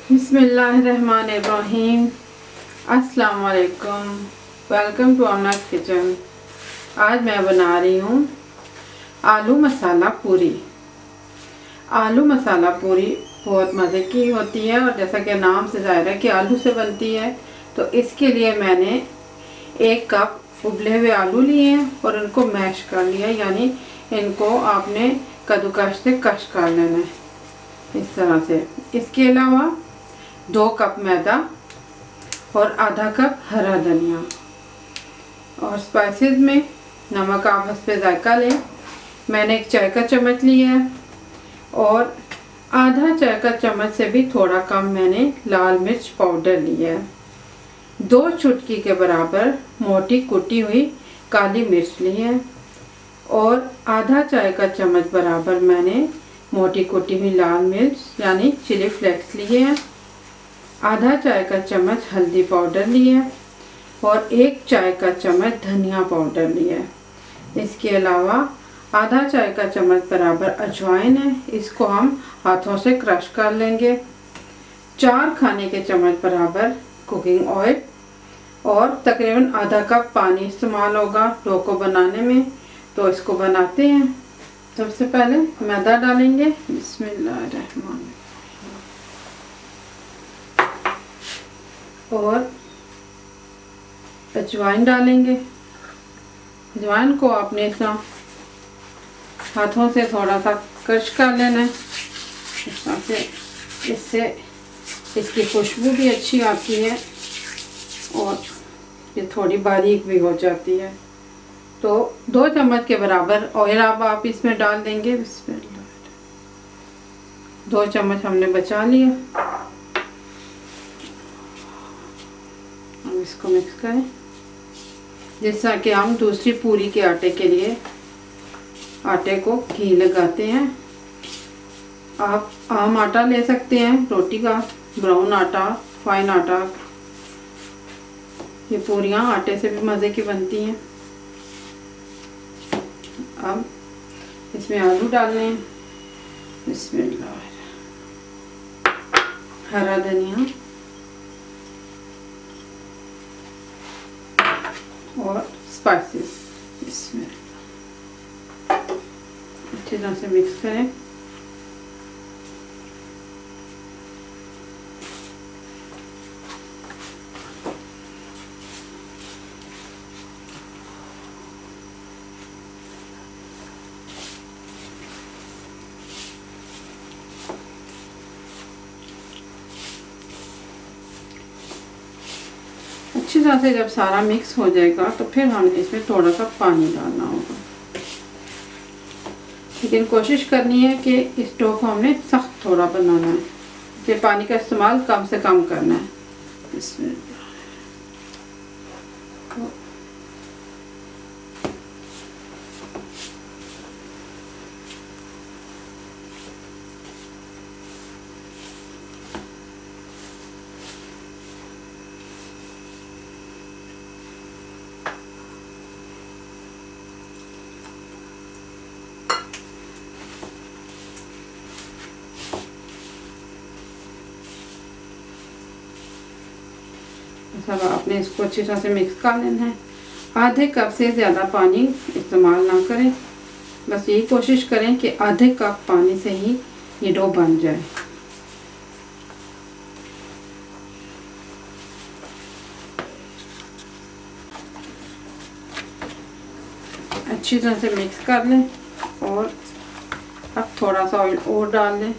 बिस्मिल्लाहिर्रहमानिर्रहीम। अस्सलाम वालेकुम। Welcome to Amna's kitchen. आज मैं बना रही हूँ आलू मसाला पूरी। आलू मसाला पूरी बहुत मज़े की होती है और जैसा कि नाम से ज़ाहिर है कि आलू से बनती है, तो इसके लिए मैंने 1 कप उबले हुए आलू लिए हैं और इनको मैश कर लिया, यानी इनको आपने कद्दूकस से कश कर लेना है इस तरह से। इसके अलावा 2 कप मैदा और आधा कप हरा धनिया, और स्पाइसेस में नमक आप हस्बे जायका लें। मैंने 1 चाय का चम्मच लिया है और आधा चाय का चम्मच से भी थोड़ा कम मैंने लाल मिर्च पाउडर लिया है। 2 चुटकी के बराबर मोटी कुटी हुई काली मिर्च ली है और आधा चाय का चम्मच बराबर मैंने मोटी कुटी हुई लाल मिर्च यानी चिली फ्लेक्स लिए हैं। आधा चाय का चम्मच हल्दी पाउडर लिया है और 1 चाय का चम्मच धनिया पाउडर लिया है। इसके अलावा आधा चाय का चम्मच बराबर अजवाइन है, इसको हम हाथों से क्रश कर लेंगे। 4 खाने के चम्मच बराबर कुकिंग ऑयल और तकरीबन आधा कप पानी इस्तेमाल होगा डो को बनाने में। तो इसको बनाते हैं। सबसे पहले मैदा डालेंगे, बिस्मिल्लाहिर्रहमानिर्रहीम, और अजवाइन डालेंगे। अजवाइन को आपने इतना हाथों से थोड़ा सा क्रश कर लेना है, इससे इसकी खुशबू भी अच्छी आती है और ये थोड़ी बारीक भी हो जाती है। तो 2 चम्मच के बराबर ऑयल अब आप इसमें डाल देंगे। बिस्मिल्लाह, 2 चम्मच हमने बचा लिया। अब इसको मिक्स करें जैसा कि हम दूसरी पूरी के आटे के लिए आटे को घी लगाते हैं। आप आम आटा ले सकते हैं, रोटी का ब्राउन आटा, फाइन आटा। ये पूरियाँ आटे से भी मज़े की बनती हैं। अब इसमें आलू डालने हैं, बिस्मिल्लाह, हरा धनिया और स्पाइसेस। इसमें अच्छी तरह से मिक्स करें। अच्छी तरह से जब सारा मिक्स हो जाएगा तो फिर हमें इसमें थोड़ा सा पानी डालना होगा, लेकिन कोशिश करनी है कि इस डो को हमने सख्त थोड़ा बनाना है, इसलिए पानी का इस्तेमाल कम से कम करना है। इसमें सब आपने इसको अच्छी तरह से मिक्स कर लेना है। आधे कप से ज़्यादा पानी इस्तेमाल ना करें, बस यही कोशिश करें कि आधे कप पानी से ही ये डो बन जाए। अच्छी तरह से मिक्स कर लें और अब थोड़ा सा ऑयल और डाल लें।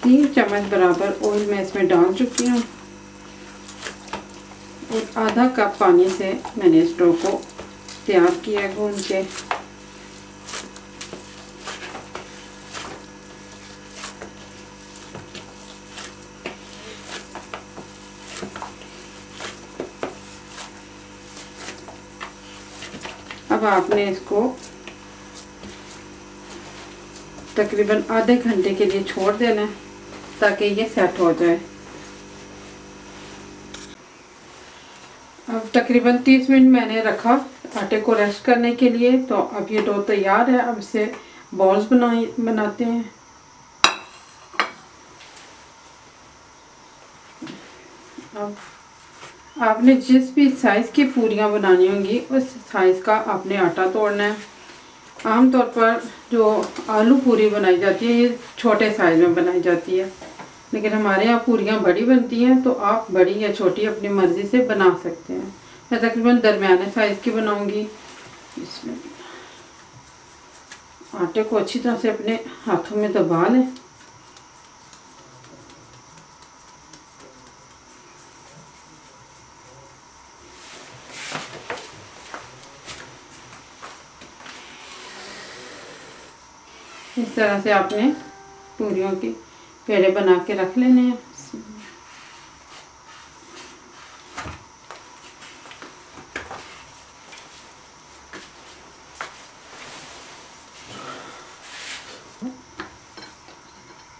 3 चम्मच बराबर ऑयल मैं इसमें डाल चुकी हूँ और आधा कप पानी से मैंने इस डो को तैयार किया गूंद के। अब आपने इसको तकरीबन आधे घंटे के लिए छोड़ देना है ताकि ये सेट हो जाए। अब तकरीबन 30 मिनट मैंने रखा आटे को रेस्ट करने के लिए। तो अब ये डो तैयार है, अब इसे बॉल्स बनाते हैं। अब आपने जिस भी साइज़ की पूरियाँ बनानी होंगी उस साइज़ का आपने आटा तोड़ना है। आमतौर पर जो आलू पूरी बनाई जाती है ये छोटे साइज़ में बनाई जाती है, लेकिन हमारे यहाँ पूरियाँ बड़ी बनती हैं, तो आप बड़ी या छोटी अपनी मर्ज़ी से बना सकते हैं। मैं तकरीबन दरमियाने साइज़ की बनाऊंगी। इसमें आटे को अच्छी तरह से अपने हाथों में दबा लें। इस तरह से आपने पूरियों की पेड़े बना के रख लेने हैं।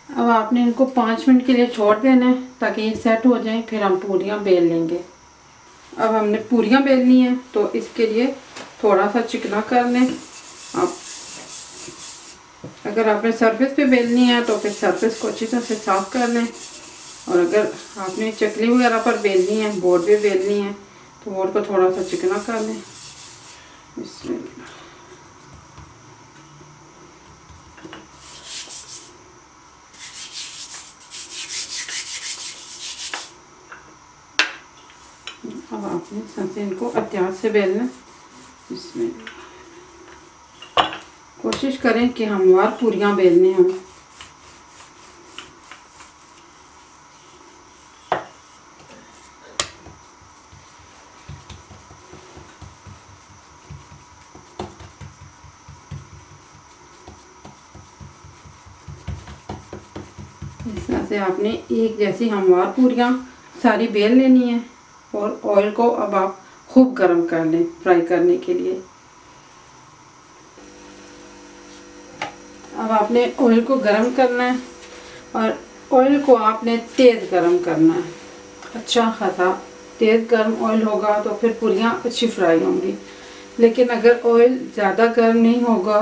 अब आपने इनको 5 मिनट के लिए छोड़ देना है ताकि ये सेट हो जाए, फिर हम पूरियाँ बेल लेंगे। अब हमने पूरियाँ बेलनी है, तो इसके लिए थोड़ा सा चिकना कर लें। अब अगर आपने सरफेस पे बेलनी है तो फिर सरफेस को अच्छी तरह से साफ कर लें, और अगर आपने चकली वगैरह पर बेलनी है, बोर्ड पे बेलनी है, तो बोर्ड को थोड़ा सा चिकना कर लें। इसमें अब आपने सबसे इनको एहतियात से बेलना। इसमें कोशिश करें कि हमवार पूरियाँ बेलने हों। इस तरह से आपने एक जैसी हमवार पूरियाँ सारी बेल लेनी है, और ऑयल को अब आप खूब गर्म कर लें फ्राई करने के लिए। अब आपने ऑयल को गर्म करना है, और ऑयल को आपने तेज़ गर्म करना है। अच्छा खासा तेज़ गर्म ऑयल होगा तो फिर पूरियाँ अच्छी फ्राई होंगी, लेकिन अगर ऑयल ज़्यादा गर्म नहीं होगा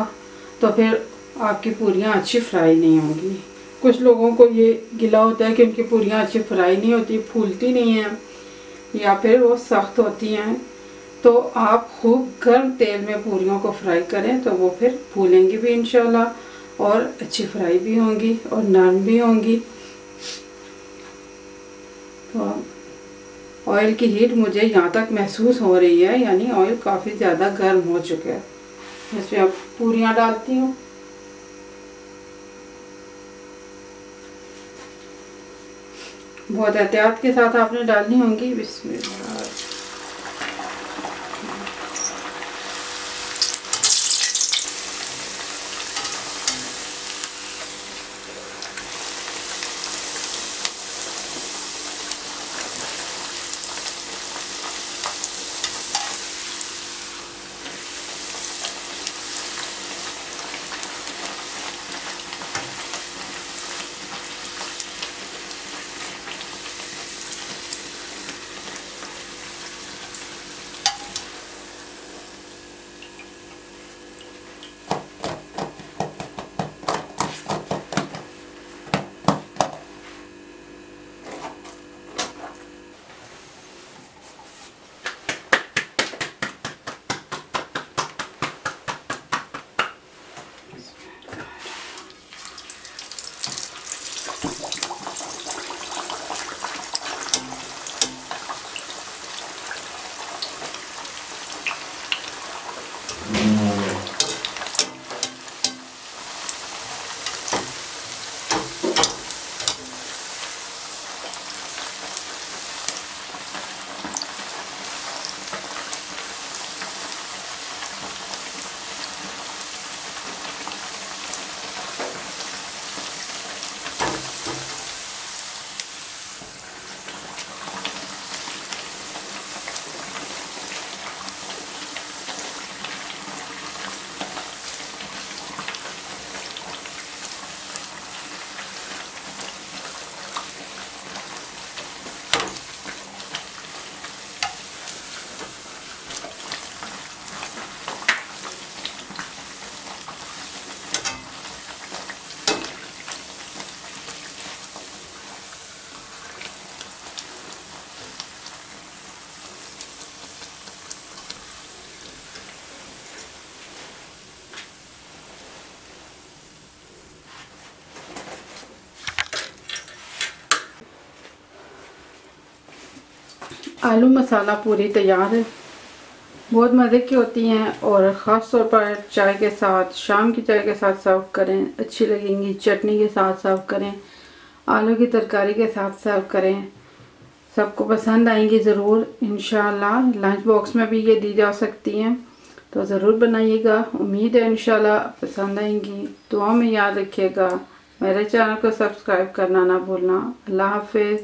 तो फिर आपकी पूरियाँ अच्छी फ्राई नहीं होंगी। कुछ लोगों को ये गिला होता है कि उनकी पूरियाँ अच्छी फ्राई नहीं होती, फूलती नहीं हैं, या फिर वो सख्त होती हैं। तो आप खूब गर्म तेल में पूरियों को फ्राई करें तो वो फिर फूलेंगी भी इंशाल्लाह, और अच्छी फ्राई भी होंगी और नरम भी होंगी। तो ऑयल की हीट मुझे यहाँ तक महसूस हो रही है, यानी ऑयल काफ़ी ज़्यादा गर्म हो चुका है। इसमें अब पूरियाँ डालती हूँ। बहुत एहतियात के साथ आपने डालनी होंगी। बिस्मिल्लाह। आलू मसाला पूरी तैयार है। बहुत मज़े की होती हैं और ख़ास तौर पर चाय के साथ, शाम की चाय के साथ सर्व करें, अच्छी लगेंगी। चटनी के साथ सर्व करें, आलू की तरकारी के साथ सर्व करें, सबको पसंद आएंगी ज़रूर इंशाल्लाह। लंच बॉक्स में भी ये दी जा सकती हैं, तो ज़रूर बनाइएगा। उम्मीद है इंशाल्लाह पसंद आएंगी। दुआ में याद रखिएगा। मेरे चैनल को सब्सक्राइब करना ना भूलना। अल्लाह हाफिज़।